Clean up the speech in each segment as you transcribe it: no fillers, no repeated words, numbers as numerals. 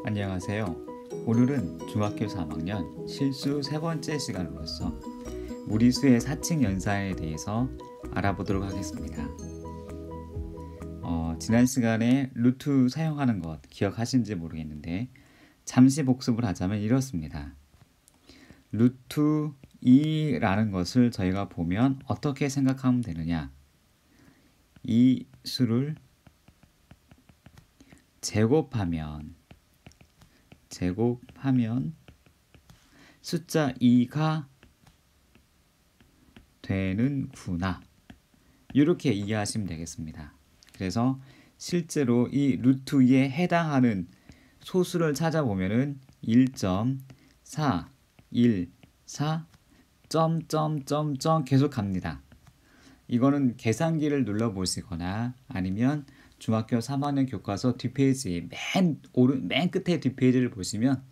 안녕하세요. 오늘은 중학교 3학년 실수 세 번째 시간으로서 무리수의 사칙 연산에 대해서 알아보도록 하겠습니다. 지난 시간에 루트 사용하는 것 기억하신지 모르겠는데 잠시 복습을 하자면 이렇습니다. 루트 2라는 것을 저희가 보면 어떻게 생각하면 되느냐? 이 수를 제곱하면 숫자 2가 되는구나. 이렇게 이해하시면 되겠습니다. 그래서 실제로 이 루트 2에 해당하는 소수를 찾아보면은 1.4, 1, 4, 계속 갑니다. 이거는 계산기를 눌러보시거나 아니면 중학교 3학년 교과서 뒷페이지 맨 끝에 뒷페이지를 보시면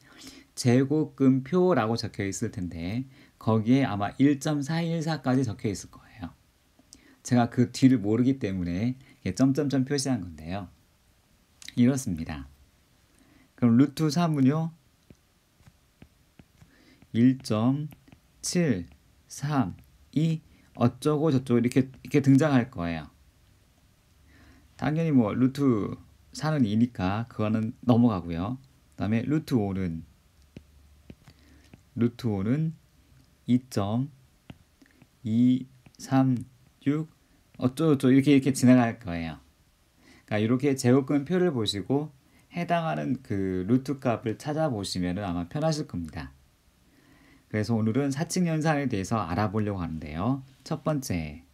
제곱근표라고 적혀 있을 텐데 거기에 아마 1.414까지 적혀 있을 거예요. 제가 그 뒤를 모르기 때문에 점점점 표시한 건데요. 이렇습니다. 그럼 루트 3은요 1.732 어쩌고 저쩌고 이렇게 등장할 거예요. 당연히 루트 4는 2니까 그거는 넘어가고요. 그 다음에 루트 5는 2.236 어쩌고저쩌고 이렇게 지나갈 거예요. 그러니까 이렇게 제곱근 표를 보시고 해당하는 그 루트 값을 찾아보시면 아마 편하실 겁니다. 그래서 오늘은 사칙 연산에 대해서 알아보려고 하는데요. 첫 번째,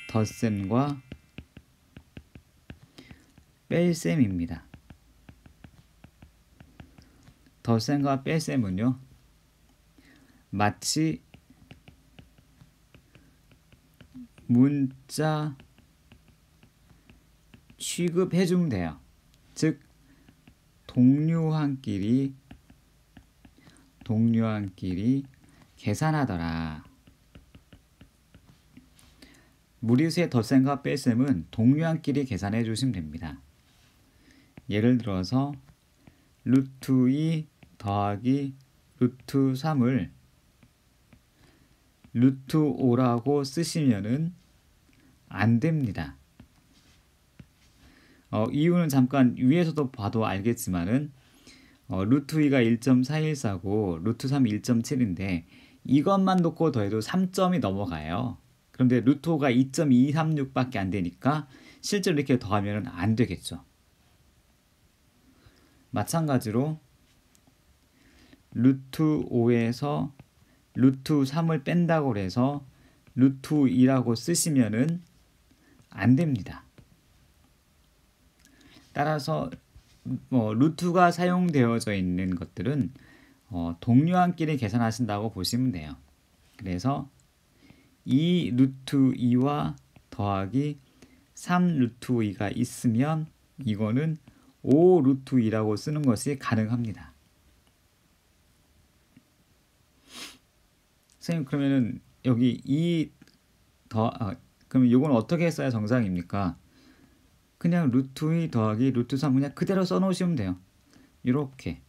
덧셈과 뺄셈입니다. 덧셈과 뺄셈은요, 마치 문자 취급해주면 돼요. 즉 동료한끼리 계산하더라. 무리수의 덧셈과 뺄셈은 동료한끼리 계산해 주시면 됩니다. 예를 들어서 루트 2 더하기 루트 3을 루트 5라고 쓰시면은 안 됩니다. 이유는 잠깐 위에서도 봐도 알겠지만은 루트 2가 1.414고 루트 3이 1.7인데 이것만 놓고 더해도 3점이 넘어가요. 그런데 루트 5가 2.236밖에 안 되니까 실제로 이렇게 더하면 안 되겠죠. 마찬가지로 루트 5에서 루트 3을 뺀다고 해서 루트 2라고 쓰시면은 안 됩니다. 따라서 루트가 사용되어져 있는 것들은 동료한끼리 계산하신다고 보시면 돼요. 그래서 2 루트 2와 더하기 3 루트 2가 있으면 이거는 5 루트 2라고 쓰는 것이 가능합니다. 선생님 그러면은 여기 그럼 이건 어떻게 써야 정상입니까? 그냥 루트 2 더하기 루트 3 그냥 그대로 써놓으시면 돼요. 이렇게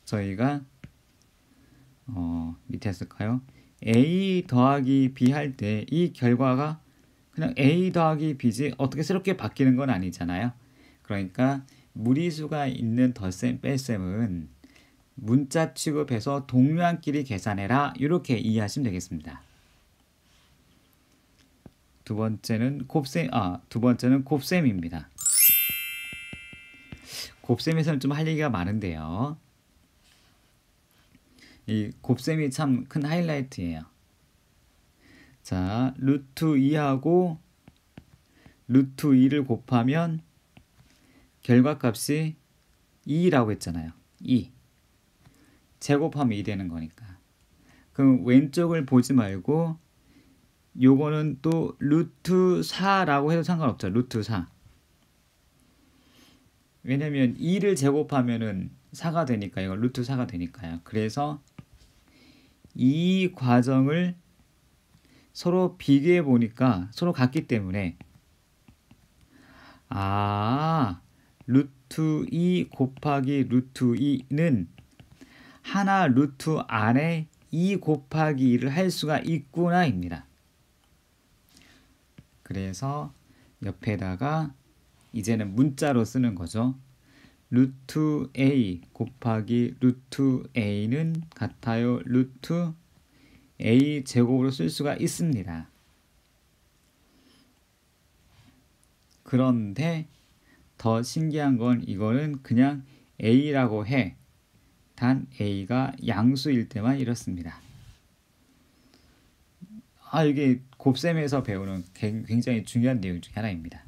저희가 밑에 쓸까요? A 더하기 B 할 때 이 결과가 그냥 A 더하기 B지 어떻게 새롭게 바뀌는 건 아니잖아요. 그러니까 무리수가 있는 덧셈 뺄셈은 문자 취급해서 동료한끼리 계산해라 이렇게 이해하시면 되겠습니다. 두 번째는 곱셈입니다. 곱셈에서는 좀 할 얘기가 많은데요. 이 곱셈이 참 큰 하이라이트예요. 자, 루트 2하고 루트 2를 곱하면 결과값이 2라고 했잖아요. 2. 제곱하면 2 되는 거니까. 그럼 왼쪽을 보지 말고 요거는 또 루트 4라고 해도 상관없죠. 루트 4. 왜냐면 2를 제곱하면은 4가 되니까 이거 루트 4가 되니까요. 그래서 이 과정을 서로 비교해 보니까 서로 같기 때문에 루트 2 곱하기 루트 2는 하나 루트 안에 2 곱하기 2를 할 수가 있구나입니다. 그래서 옆에다가 이제는 문자로 쓰는 거죠. 루트 a 곱하기 루트 a는 같아요. 루트 a 제곱으로 쓸 수가 있습니다. 그런데 더 신기한 건 이거는 그냥 a라고 해. 단 a가 양수일 때만 이렇습니다. 이게 곱셈에서 배우는 굉장히 중요한 내용 중 하나입니다.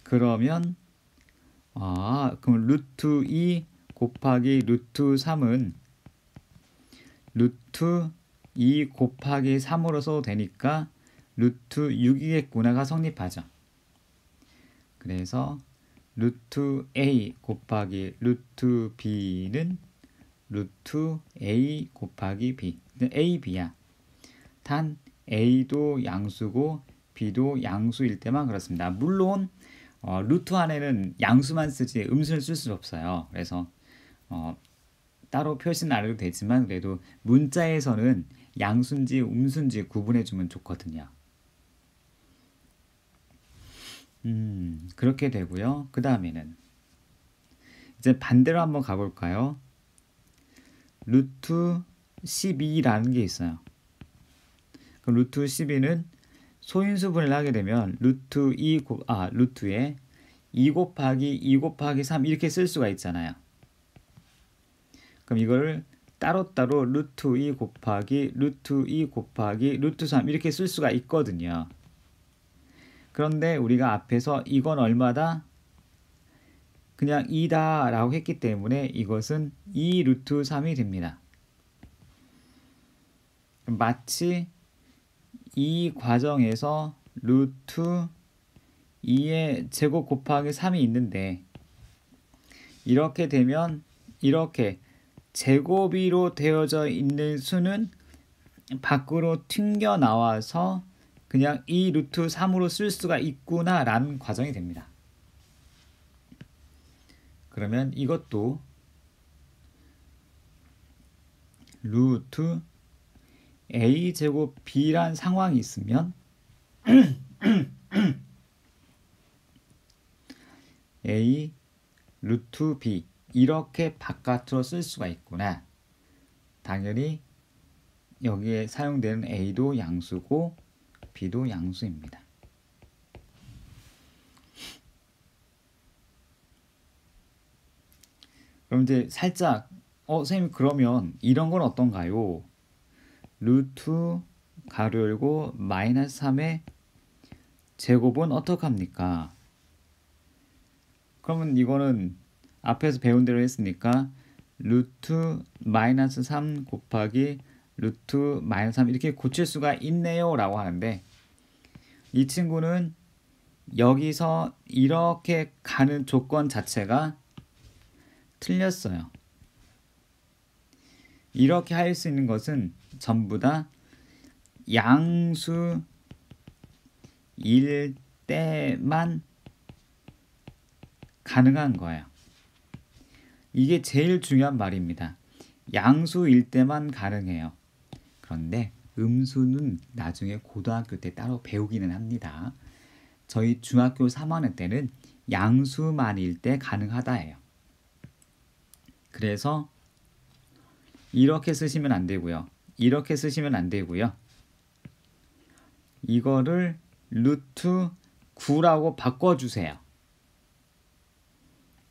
그러면 그럼 루트 2 곱하기 루트 3은 루트 2 곱하기 3으로 써도 되니까 루트 6이겠구나가 성립하죠. 그래서 루트 a 곱하기 루트 b는 루트 a 곱하기 b a, b야. 단 a도 양수고 b도 양수일 때만 그렇습니다. 물론 루트 안에는 양수만 쓰지 음수를 쓸 수 없어요. 그래서 따로 표시는 안 해도 되지만 그래도 문자에서는 양수인지 음수인지 구분해 주면 좋거든요. 그렇게 되고요. 그 다음에는 이제 반대로 한번 가볼까요? 루트 12라는 게 있어요. 그럼 루트 12는 소인수분해를 하게 되면 루트에 2 곱하기 2 곱하기 3 이렇게 쓸 수가 있잖아요. 그럼 이거를 따로따로 루트 2 곱하기 루트 2 곱하기 루트 3 이렇게 쓸 수가 있거든요. 그런데 우리가 앞에서 이건 얼마다? 그냥 2다 라고 했기 때문에 이것은 2 루트 3이 됩니다. 마치 이 과정에서 루트 2의 제곱 곱하기 3이 있는데 이렇게 되면 이렇게 제곱이로 되어져 있는 수는 밖으로 튕겨 나와서 그냥 2 루트 3으로 쓸 수가 있구나 라는 과정이 됩니다. 그러면 이것도 루트 a 제곱 b란 상황이 있으면 a 루트 b 이렇게 바깥으로 쓸 수가 있구나. 당연히 여기에 사용되는 a도 양수고 b도 양수입니다. 그럼 이제 살짝 선생님 그러면 이런 건 어떤가요? 루트 가로 열고 마이너스 3의 제곱은 어떡합니까? 그러면 이거는 앞에서 배운 대로 했으니까 루트 마이너스 3 곱하기 루트 마이너스 3 이렇게 고칠 수가 있네요 라고 하는데 이 친구는 여기서 이렇게 가는 조건 자체가 틀렸어요. 이렇게 할 수 있는 것은 전부 다 양수일 때만 가능한 거예요. 이게 제일 중요한 말입니다. 양수일 때만 가능해요. 그런데 음수는 나중에 고등학교 때 따로 배우기는 합니다. 저희 중학교 3학년 때는 양수만일 때 가능하다예요. 그래서 이렇게 쓰시면 안 되고요. 이렇게 쓰시면 안 되고요. 이거를 루트 9라고 바꿔주세요.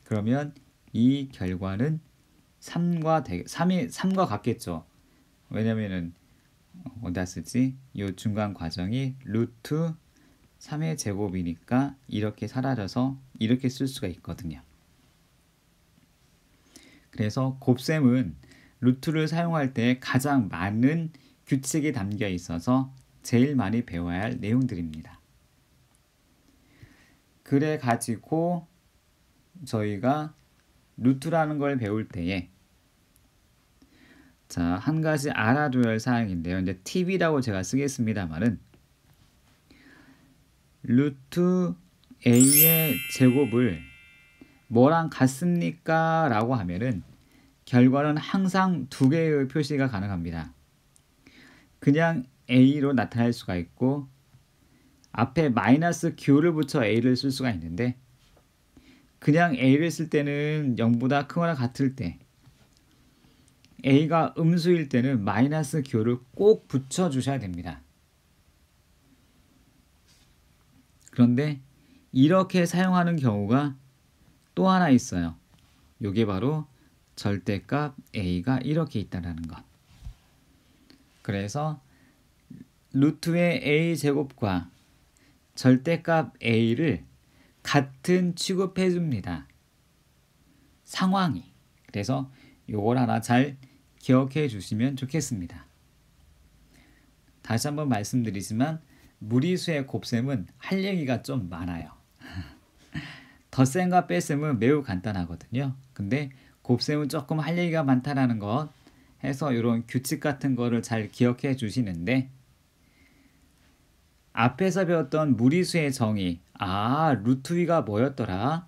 그러면 이 결과는 3과 같겠죠. 왜냐면은 어디다 쓰지? 이 중간 과정이 루트 3의 제곱이니까 이렇게 사라져서 이렇게 쓸 수가 있거든요. 그래서 곱셈은 루트를 사용할 때 가장 많은 규칙이 담겨 있어서 제일 많이 배워야 할 내용들입니다. 그래 가지고 저희가 루트라는 걸 배울 때에 한 가지 알아둬야 할 사항인데요. 이제 팁이라고 제가 쓰겠습니다만은 루트 a의 제곱을 뭐랑 같습니까? 라고 하면은 결과는 항상 두 개의 표시가 가능합니다. 그냥 a로 나타낼 수가 있고 앞에 마이너스 q를 붙여 a를 쓸 수가 있는데 그냥 a를 쓸 때는 0보다 크거나 같을 때 a가 음수일 때는 마이너스 q를 꼭 붙여주셔야 됩니다. 그런데 이렇게 사용하는 경우가 또 하나 있어요. 이게 바로 절대값 a가 이렇게 있다는 것. 그래서 루트의 a 제곱과 절대값 a를 같은 취급해 줍니다. 상황이. 그래서 요걸 하나 잘 기억해 주시면 좋겠습니다. 다시 한번 말씀드리지만 무리수의 곱셈은 할 얘기가 좀 많아요. 덧셈과 뺄셈은 매우 간단하거든요. 근데 곱셈은 조금 할 얘기가 많다라는 것 해서 이런 규칙 같은 거를 잘 기억해 주시는데 앞에서 배웠던 무리수의 정의, 루트 위가 뭐였더라?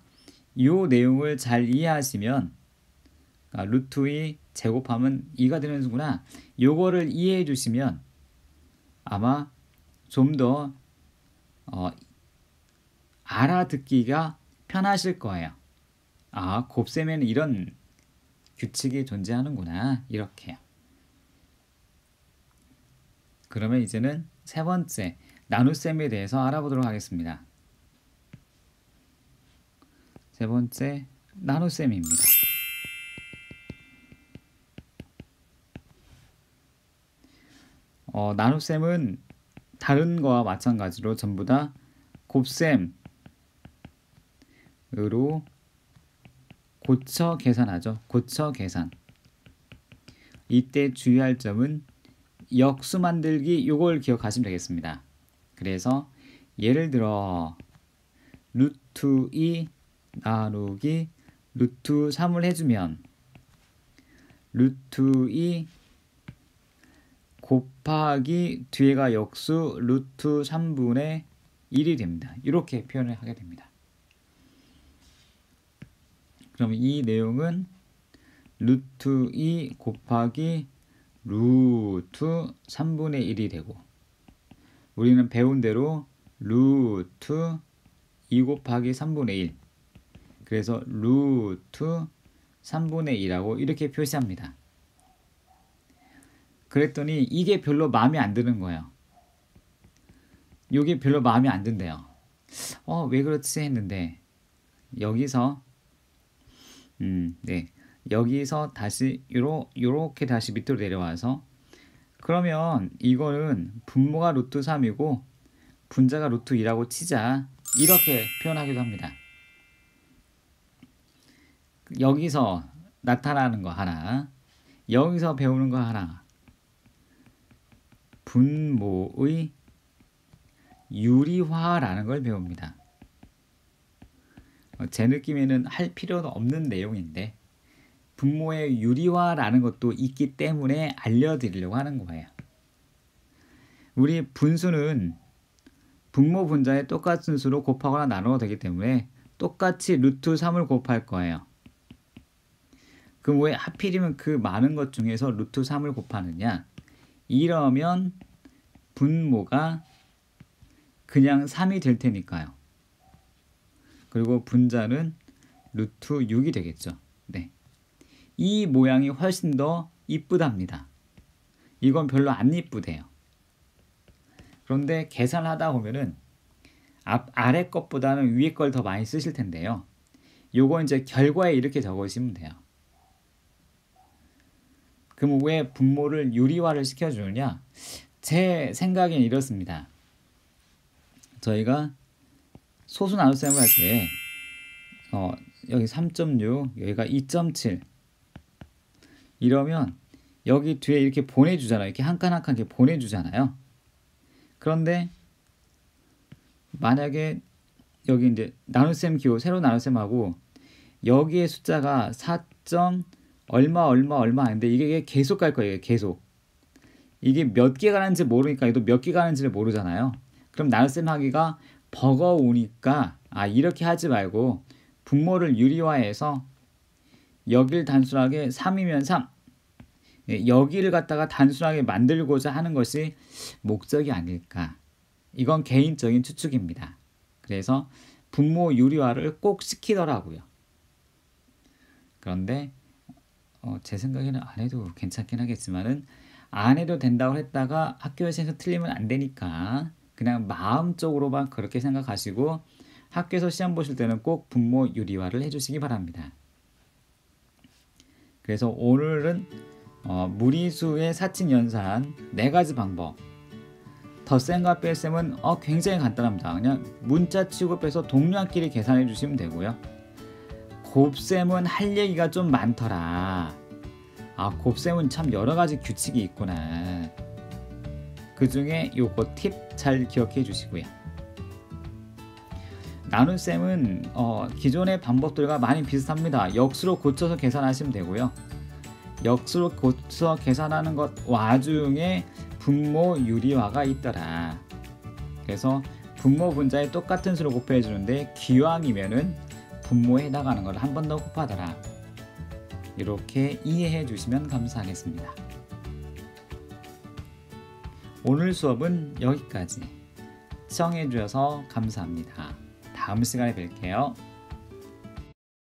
이 내용을 잘 이해하시면 루트 위 제곱하면 2가 되는구나. 요거를 이해해 주시면 아마 좀 더 알아듣기가 편하실 거예요. 곱셈에는 이런 규칙이 존재하는구나. 이렇게요. 그러면 이제는 세 번째 나눗셈에 대해서 알아보도록 하겠습니다. 세 번째 나눗셈입니다. 나눗셈은 다른 거와 마찬가지로 전부 다 곱셈으로 고쳐 계산하죠. 고쳐 계산. 이때 주의할 점은 역수 만들기 요걸 기억하시면 되겠습니다. 그래서 예를 들어 루트 2 나누기 루트 3을 해주면 루트 2 곱하기 뒤에가 역수 루트 3분의 1이 됩니다. 이렇게 표현을 하게 됩니다. 그럼 이 내용은 루트 2 곱하기 루트 3분의 1이 되고 우리는 배운 대로 루트 2 곱하기 3분의 1 그래서 루트 3분의 2라고 이렇게 표시합니다. 그랬더니 이게 별로 마음에 안 드는 거예요. 이게 별로 마음에 안 든대요. 왜 그렇지 했는데 여기서 여기서 다시 요렇게 다시 밑으로 내려와서 그러면 이거는 분모가 루트 3이고 분자가 루트 2라고 치자 이렇게 표현하기도 합니다. 여기서 나타나는 거 하나 여기서 배우는 거 하나 분모의 유리화라는 걸 배웁니다. 제 느낌에는 할 필요도 없는 내용인데 분모의 유리화라는 것도 있기 때문에 알려드리려고 하는 거예요. 우리 분수는 분모 분자에 똑같은 수로 곱하거나 나누어도 되기 때문에 똑같이 루트 3을 곱할 거예요. 그럼 왜 하필이면 그 많은 것 중에서 루트 3을 곱하느냐? 이러면 분모가 그냥 3이 될 테니까요. 그리고 분자는 루트 6이 되겠죠. 네. 이 모양이 훨씬 더 이쁘답니다. 이건 별로 안 이쁘대요. 그런데 계산하다 보면은 아래 것보다는 위에 걸 더 많이 쓰실 텐데요. 요거 이제 결과에 이렇게 적으시면 돼요. 그럼 왜 분모를 유리화를 시켜주느냐? 제 생각엔 이렇습니다. 저희가 소수 나눗셈을 할 때 여기 3.6 여기가 2.7 이러면 여기 뒤에 이렇게 보내주잖아요. 이렇게 한 칸 한 칸 이렇게 보내주잖아요. 그런데 만약에 여기 이제 나눗셈 기호 새로 나눗셈하고 여기에 숫자가 4. 얼마인데 이게 계속 갈 거예요. 계속. 이게 몇 개 가는지 모르니까 얘도 몇 개 가는지를 모르잖아요. 그럼 나눗셈 하기가 버거우니까 이렇게 하지 말고 분모를 유리화해서 여기를 단순하게 3이면 3, 여기를 갖다가 단순하게 만들고자 하는 것이 목적이 아닐까. 이건 개인적인 추측입니다. 그래서 분모 유리화를 꼭 시키더라고요. 그런데 제 생각에는 안 해도 괜찮긴 하겠지만은 안 해도 된다고 했다가 학교에서 틀리면 안 되니까 그냥 마음적으로만 그렇게 생각하시고 학교에서 시험 보실 때는 꼭 분모 유리화를 해주시기 바랍니다. 그래서 오늘은 무리수의 사칙 연산 4가지 방법. 덧셈과 뺄셈은 굉장히 간단합니다. 그냥 문자 치고 빼서 동료끼리 계산해 주시면 되고요. 곱셈은 할 얘기가 좀 많더라. 곱셈은 참 여러가지 규칙이 있구나. 그 중에 요거 팁 잘 기억해 주시고요. 나눗셈은 기존의 방법들과 많이 비슷합니다. 역수로 고쳐서 계산하시면 되고요. 역수로 고쳐 계산하는 것 와중에 분모 유리화가 있더라. 그래서 분모 분자에 똑같은 수를 곱해 주는데 기왕이면은 분모에 해당하는 걸 한 번 더 곱하더라. 이렇게 이해해 주시면 감사하겠습니다. 오늘 수업은 여기까지. 시청해 주셔서 감사합니다. 다음 시간에 뵐게요.